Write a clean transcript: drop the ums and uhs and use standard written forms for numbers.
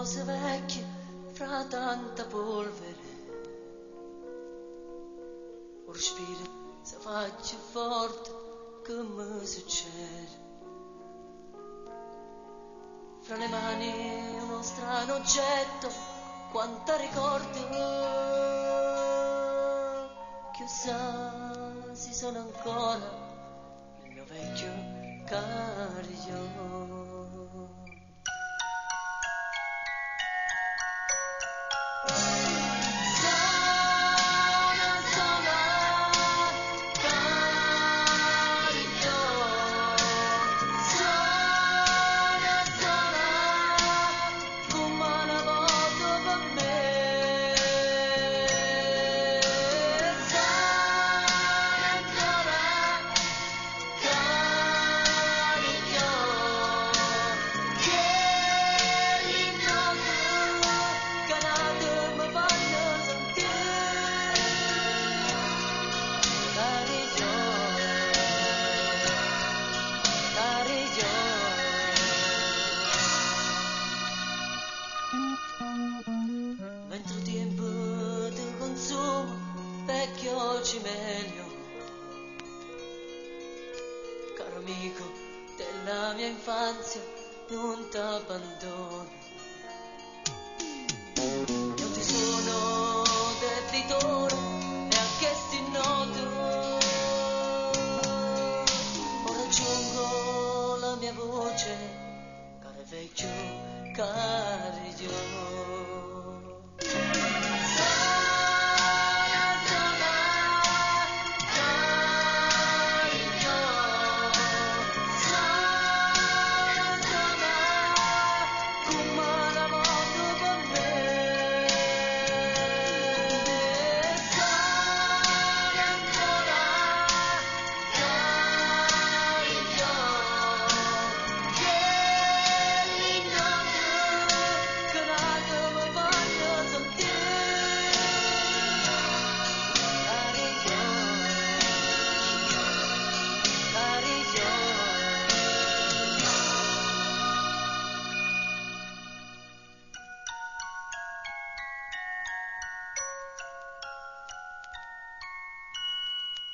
cose vecchie fra tanta polvere. Un respiro si faccia forte che mi succede. Fra le mani uno strano oggetto, quanta ricordo, chissà si sono ancora il mio vecchio cariglio. Mentre il tempo ti consuma, vecchio cimelio, caro amico della mia infanzia, non t'abbandono.